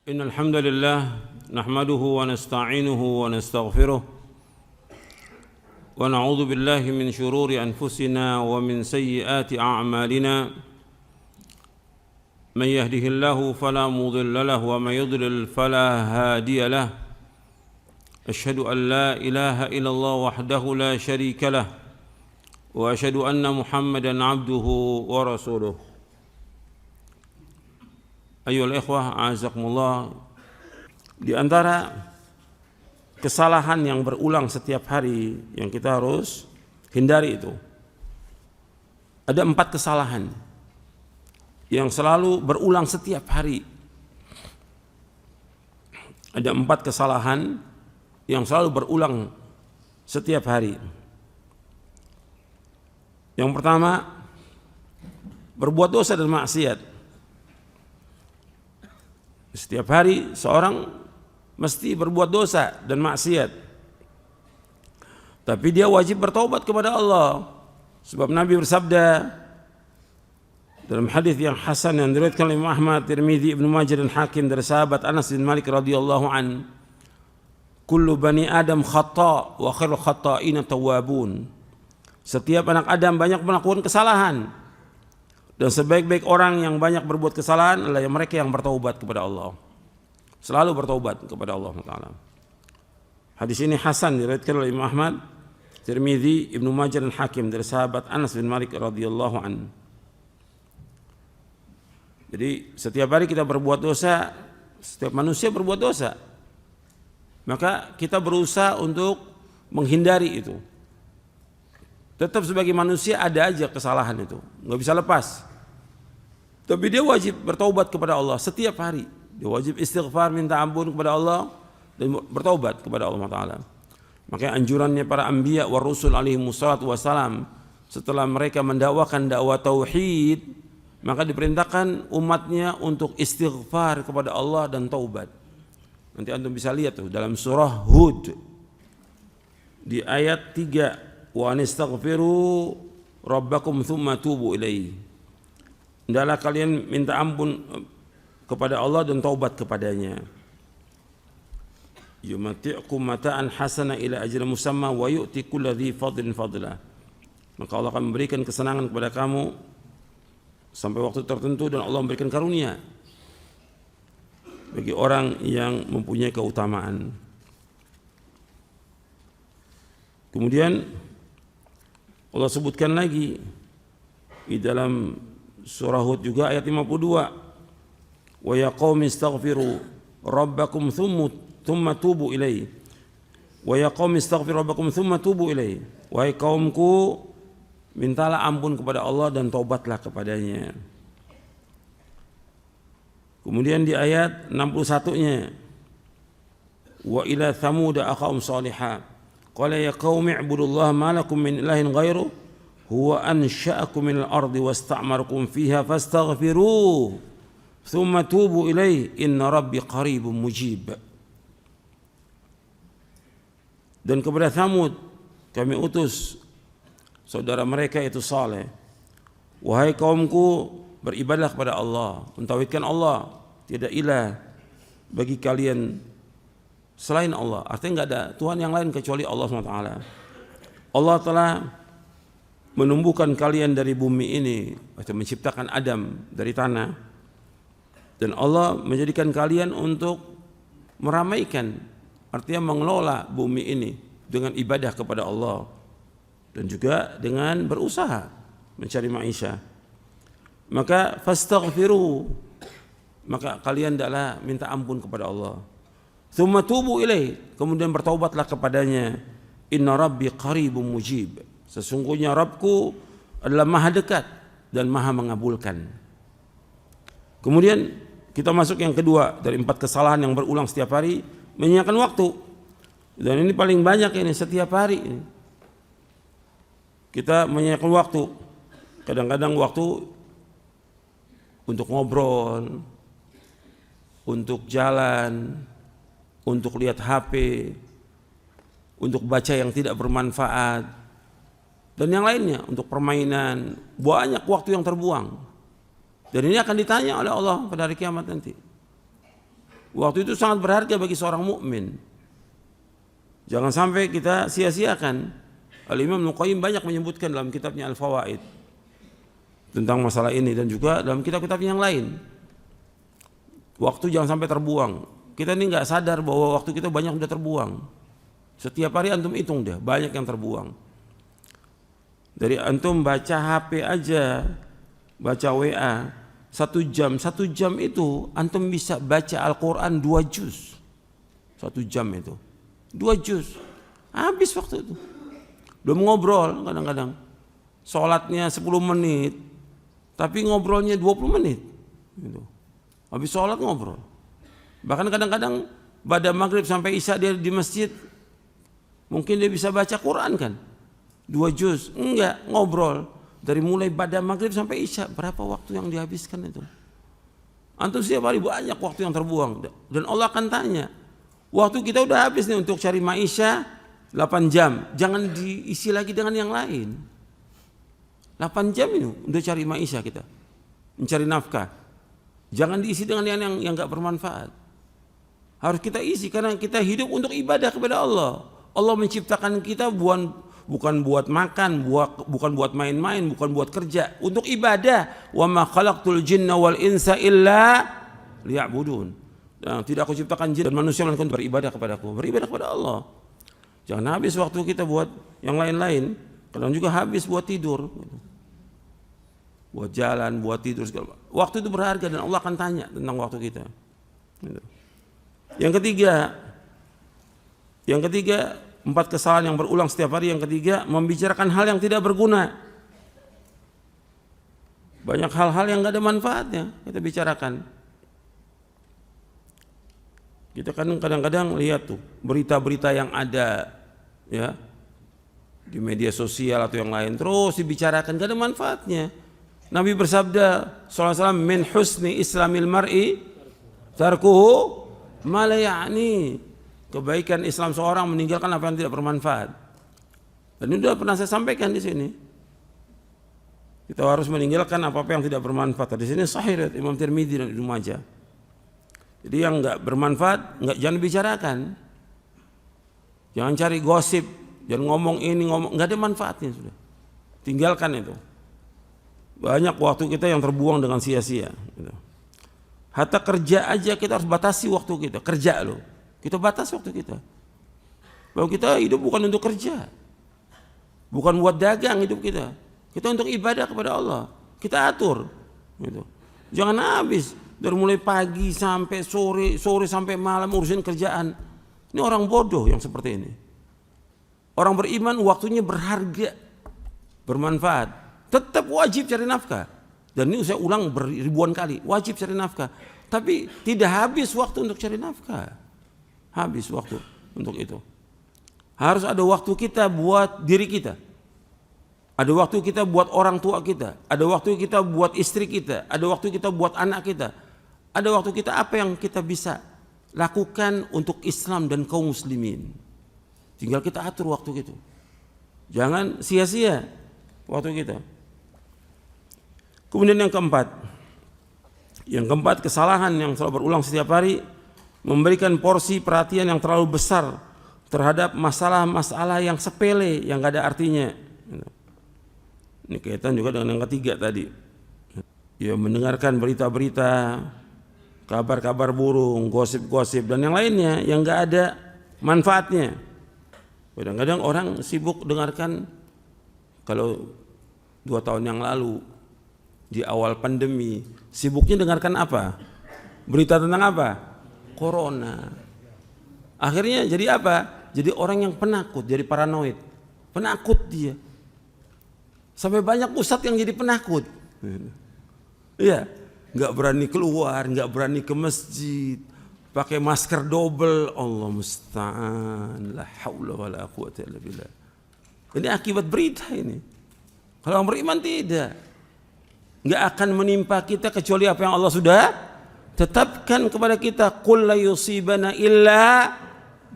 إن الحمد لله نحمده ونستعينه ونستغفره ونعوذ بالله من شرور أنفسنا ومن سيئات أعمالنا من يهده الله فلا مضل له ومن يضلل فلا هادي له أشهد أن لا إله إلا الله وحده لا شريك له وأشهد أن محمدا عبده ورسوله. Ayyuhal ikhwah, a'azakumullah. Di antara kesalahan yang berulang setiap hari yang kita harus hindari itu, ada 4 kesalahan yang selalu berulang setiap hari. Ada 4 kesalahan yang selalu berulang setiap hari. Yang pertama, berbuat dosa dan maksiat. Setiap hari seorang mesti berbuat dosa dan maksiat, tapi dia wajib bertaubat kepada Allah. Sebab Nabi bersabda dalam hadis yang hasan yang diriwayatkan oleh Imam Ahmad, Tirmidzi, Ibnu Majah dan Hakim dari sahabat Anas bin Malik radhiyallahu an, kullu bani Adam khata' wa khairul khata'ina tawwabun. Setiap anak Adam banyak melakukan kesalahan, dan sebaik-baik orang yang banyak berbuat kesalahan adalah mereka yang bertaubat kepada Allah. Selalu bertaubat kepada Allah Taala. Hadis ini hasan diriwayatkan oleh Imam Ahmad, Tirmidzi, Ibnu Majah dan Hakim dari sahabat Anas bin Malik radhiyallahu an. Jadi setiap hari kita berbuat dosa, setiap manusia berbuat dosa. Maka kita berusaha untuk menghindari itu. Tetap sebagai manusia ada aja kesalahan itu, nggak bisa lepas. Tapi dia wajib bertaubat kepada Allah setiap hari. Dia wajib istighfar, minta ampun kepada Allah dan bertaubat kepada Allah Taala. Makanya anjurannya para anbiya wa rusul alaihi wassalatu wassalam, setelah mereka mendakwakan dakwah tauhid, maka diperintahkan umatnya untuk istighfar kepada Allah dan taubat. Nanti antum bisa lihat tuh dalam surah Hud di ayat 3. Wa anistaghfiru rabbakum thumma tubu ilaihi. Hendaklah kalian minta ampun kepada Allah dan taubat kepadanya. Yumati'kum mata'an hasana ila ajrin musamma wa yu'ti kulli dzi fadlin fadla. Maka Allah akan memberikan kesenangan kepada kamu sampai waktu tertentu, dan Allah memberikan karunia bagi orang yang mempunyai keutamaan. Kemudian Allah sebutkan lagi di dalam surah Hud juga ayat 52, wa ya qaumi astaghfiru rabbakum thumma tubu ilaihi, wa ya qaumi astaghfiru rabbakum thumma tubu ilaihi. Wahai kaumku, mintalah ampun kepada Allah dan taubatlah kepadanya. Kemudian di ayat 61-nya, wa ila thamud akhahum salihah qala ya qaumi ibudullaha ma lakum min ilahin ghairu huwa ansha'akum minal ardi wasta'marakum fiha fastaghfiruhu thumma tubu ilaihi inna rabbi qaribun mujib. Dan kepada Thamud kami utus saudara mereka itu Saleh, wahai kaumku, beribadahlah kepada Allah, mentauhidkan Allah, tidak ilah bagi kalian selain Allah. Artinya enggak ada Tuhan yang lain kecuali Allah SWT. Allah telah menumbuhkan kalian dari bumi ini, atau menciptakan Adam dari tanah, dan Allah menjadikan kalian untuk meramaikan, artinya mengelola bumi ini dengan ibadah kepada Allah dan juga dengan berusaha mencari maisha. Maka fastaghfiru, maka kalian hendaklah minta ampun kepada Allah. Tsumma tubu ilaih, kemudian bertaubatlah kepadanya. Inna rabbi qaribun mujib, sesungguhnya Rabbku adalah maha dekat dan maha mengabulkan. Kemudian kita masuk yang kedua dari 4 kesalahan yang berulang setiap hari, menyia-nyiakan waktu. Dan ini paling banyak ini setiap hari ini. Kita menyia-nyiakan waktu. Kadang-kadang waktu untuk ngobrol, untuk jalan, untuk lihat HP, untuk baca yang tidak bermanfaat, dan yang lainnya, untuk permainan. Banyak waktu yang terbuang. Dan ini akan ditanya oleh Allah pada hari kiamat nanti. Waktu itu sangat berharga bagi seorang mukmin. Jangan sampai kita sia-siakan. Al-Imam Ibnu Qayyim banyak menyebutkan dalam kitabnya Al-Fawaid tentang masalah ini, dan juga dalam kitab-kitab yang lain. Waktu jangan sampai terbuang. Kita ini nggak sadar bahwa waktu kita banyak sudah terbuang. Setiap hari antum hitung deh, banyak yang terbuang. Dari antum baca HP aja, baca WA, 1 jam itu antum bisa baca Al-Quran 2 juz. 1 jam itu 2 juz, habis waktu itu. Belum ngobrol, kadang-kadang sholatnya 10 menit tapi ngobrolnya 20 menit gitu. Habis sholat ngobrol. Bahkan kadang-kadang pada maghrib sampai isya dia di masjid, mungkin dia bisa baca Quran kan 2 juz, enggak, ngobrol. Dari mulai pada maghrib sampai isya, berapa waktu yang dihabiskan itu? Antum setiap hari banyak waktu yang terbuang. Dan Allah akan tanya, waktu kita udah habis nih untuk cari maisha 8 jam, jangan diisi lagi dengan yang lain. 8 jam ini untuk cari maisha kita, mencari nafkah. Jangan diisi dengan yang gak bermanfaat. Harus kita isi karena kita hidup untuk ibadah kepada Allah. Allah menciptakan kita bukan buat makan, bukan buat main-main, bukan buat kerja, untuk ibadah. Wa ma khalaqtul jinna wal insa illa liya'budun. Tidak aku ciptakan jin dan manusia melainkan beribadah kepadaku, beribadah kepada Allah. Jangan habis waktu kita buat yang lain-lain. Kadang juga habis buat tidur, buat jalan, buat tidur segala. Waktu itu berharga dan Allah akan tanya tentang waktu kita. Yang ketiga, 4 kesalahan yang berulang setiap hari. Yang ketiga, membicarakan hal yang tidak berguna. Banyak hal-hal yang gak ada manfaatnya kita bicarakan. Kita kan kadang-kadang lihat tuh berita-berita yang ada ya di media sosial atau yang lain, terus dibicarakan, gak ada manfaatnya. Nabi bersabda sallallahu alaihi wasallam, min husni islamil mar'i tarkuhu ma la ya'ni. Kebaikan Islam seorang meninggalkan apa yang tidak bermanfaat. Dan ini sudah pernah saya sampaikan di sini. Kita harus meninggalkan apa-apa yang tidak bermanfaat. Di sini sahih riwayat Imam Tirmidzi dan Ibnu Majah. Jadi yang enggak bermanfaat jangan dibicarakan. Jangan cari gosip, jangan ngomong ini, enggak ada manfaatnya sudah. Tinggalkan itu. Banyak waktu kita yang terbuang dengan sia-sia gitu. Hatta kerja aja kita harus batasi waktu kita. Kerja loh. Kita batas waktu kita. Bahwa kita hidup bukan untuk kerja. Bukan buat dagang hidup kita. Kita untuk ibadah kepada Allah. Kita atur gitu. Jangan habis dari mulai pagi sampai sore sampai malam urusin kerjaan. Ini orang bodoh yang seperti ini. Orang beriman waktunya berharga, bermanfaat. Tetap wajib cari nafkah. Dan ini saya ulang ribuan kali, wajib cari nafkah. Tapi tidak habis waktu untuk cari nafkah. Habis waktu untuk itu. Harus ada waktu kita buat diri kita. Ada waktu kita buat orang tua kita. Ada waktu kita buat istri kita. Ada waktu kita buat anak kita. Ada waktu kita apa yang kita bisa lakukan untuk Islam dan kaum muslimin. Tinggal kita atur waktu itu. Jangan sia-sia waktu kita. Kemudian yang keempat. Yang keempat, kesalahan yang selalu berulang setiap hari, memberikan porsi perhatian yang terlalu besar terhadap masalah-masalah yang sepele, yang gak ada artinya. Ini kaitan juga dengan yang ketiga tadi. Ya, mendengarkan berita-berita, kabar-kabar burung, gosip-gosip dan yang lainnya yang gak ada manfaatnya. Kadang-kadang orang sibuk dengarkan, kalau 2 tahun yang lalu di awal pandemi sibuknya dengarkan apa? Berita tentang apa? Corona. Akhirnya jadi apa? Jadi orang yang penakut, jadi paranoid. Penakut dia. Sampai banyak ustadz yang jadi penakut. Iya, nggak berani keluar, nggak berani ke masjid, pakai masker double. Allah musta'an, la haula wala quwwata illa billah. Ini akibat berita ini. Kalau orang beriman tidak, nggak akan menimpa kita kecuali apa yang Allah sudah tetapkan kepada kita. Qul la yusibana illa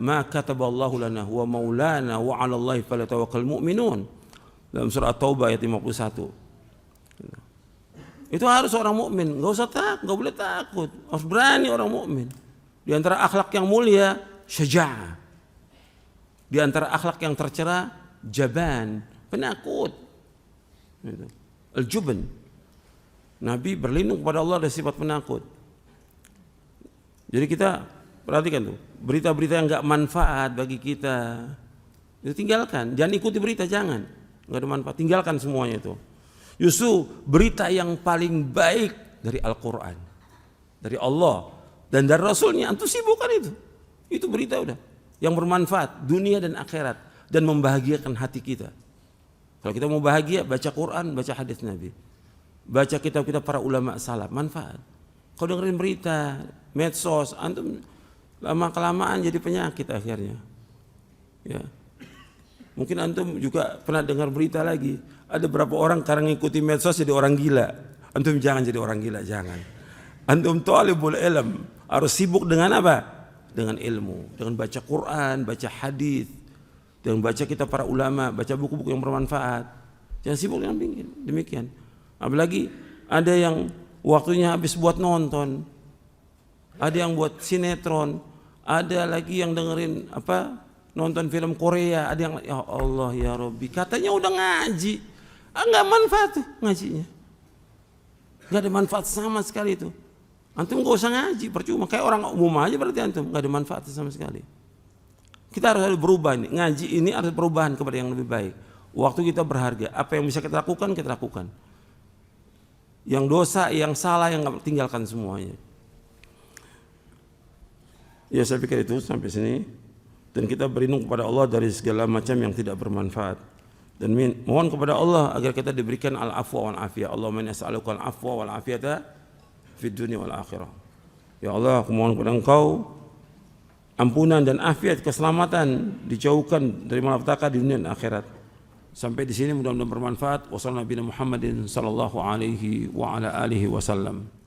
ma kataballahu lana huwa maulana wa 'alallahi falyatawakkalul mu'minun. Dalam surah At-Taubah ayat 51. Itu harus orang mukmin, enggak usah takut, enggak boleh takut. Harus berani orang mukmin. Di antara akhlak yang mulia, syaja'ah. Di antara akhlak yang tercela, jaban, penakut. Al-jubn. Nabi berlindung kepada Allah dari sifat penakut. Jadi kita perhatikan tuh, berita-berita yang enggak manfaat bagi kita, itu tinggalkan. Jangan ikuti berita, jangan. Enggak ada manfaat, tinggalkan semuanya itu. Justru berita yang paling baik dari Al-Quran, dari Allah dan dari Rasulnya, antum sibukkan itu. Itu berita udah yang bermanfaat dunia dan akhirat dan membahagiakan hati kita. Kalau kita mau bahagia, baca Quran, baca hadis Nabi, baca kitab-kitab para ulama salaf, manfaat. Kalau dengerin berita, medsos, antum lama kelamaan jadi penyakit akhirnya. Ya. Mungkin antum juga pernah dengar berita lagi, ada berapa orang karena ngikuti medsos jadi orang gila. Antum jangan jadi orang gila, jangan. Antum talibul ilm harus sibuk dengan apa? Dengan ilmu, dengan baca Quran, baca hadis, dengan baca kitab para ulama, baca buku-buku yang bermanfaat. Jangan sibuk dengan demikian. Apalagi ada yang waktunya habis buat nonton, ada yang buat sinetron, ada lagi yang dengerin nonton film Korea, ada yang ya Allah ya Rabbi, katanya udah ngaji, nggak manfaat tuh ngajinya, nggak ada manfaat sama sekali itu. Antum nggak usah ngaji, percuma, kayak orang umum aja berarti antum, nggak ada manfaat sama sekali. Kita harus berubah nih, ngaji ini harus perubahan kepada yang lebih baik. Waktu kita berharga, apa yang bisa kita lakukan, kita lakukan. Yang dosa, yang salah, yang nggak, tinggalkan semuanya. Ya saya pikir itu sampai sini. Dan kita berlindung kepada Allah dari segala macam yang tidak bermanfaat. Dan mohon kepada Allah agar kita diberikan al-afwa wal afiyah. Allahumma inni as'aluka al-afwa wal afiyata fid dunya wal akhirah. Ya Allah, aku mohon kepada Engkau ampunan dan afiat, keselamatan, dijauhkan dari malapetaka di dunia dan akhirat. Sampai di sini mudah-mudahan bermanfaat. Wassalamualaikum warahmatullahi wabarakatuh.